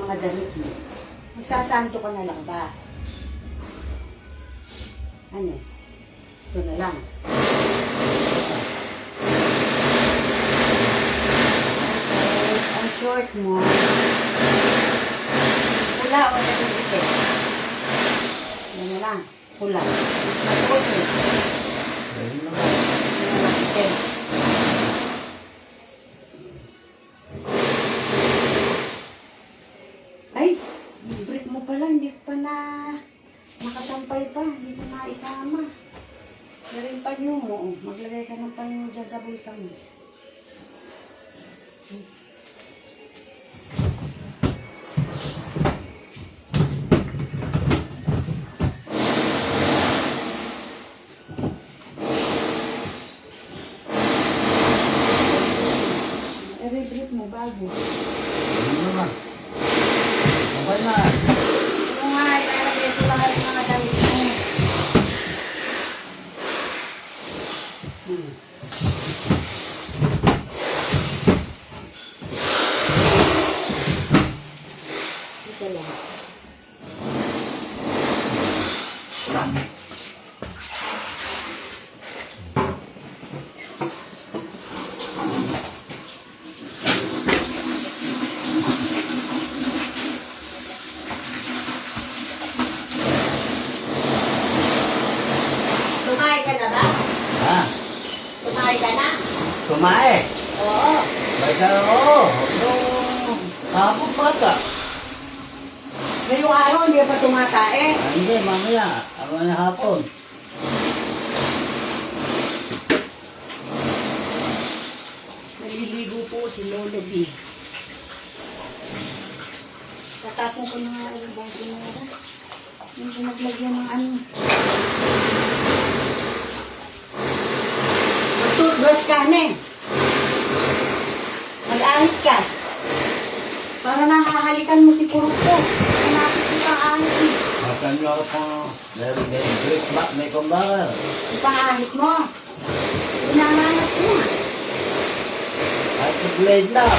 mga damit mo. Magsasanto ka na lang ba? Ano? Ito na lang. Okay, ang short mo. Pula o nagigipit? Yan na lang. Pula. Mas matuot eh. Ayun na. Okay. Ay, yung brick mo pala, hindi pa na nakasampay pa, hindi ko na isama. Pero yung panyo mo, maglagay ka ng panyo dyan sa bulsa mo. I-brick mo bago. Ayun naman. Okay na. Ito nga, ilalagay ko lahat ng mga damit mo. Ito lang. Tumahay ka na ba? Ha? Tumahay ka na? Kumae. Oo. Basta oo. Nung hapon bata. Ngayong araw, hindi pa tumatae. Ah, hindi, mamaya. Mamaya hapon. Naliligo po si Lolo B. Tatapon ko na nga ang ibang sinara. Hindi ko maglagyan ng ano. Mag-toothbrush ka na eh. Mag-ahit ka. Para nakahalikan mo si Kuroko. Hanapit ko pang ahit mo. Makan nyo ako kung may break back, may kumbaga. Ipang-ahit mo. Inahanap mo. At blade lang.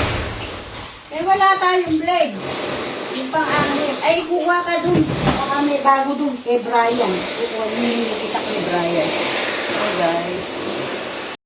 Eh wala tayong blade. Yung pang-ahit. Ay, kuha ka dun. Baka may bago dun kay Brian. Kukuha, hindi kita kay Brian. Oh guys.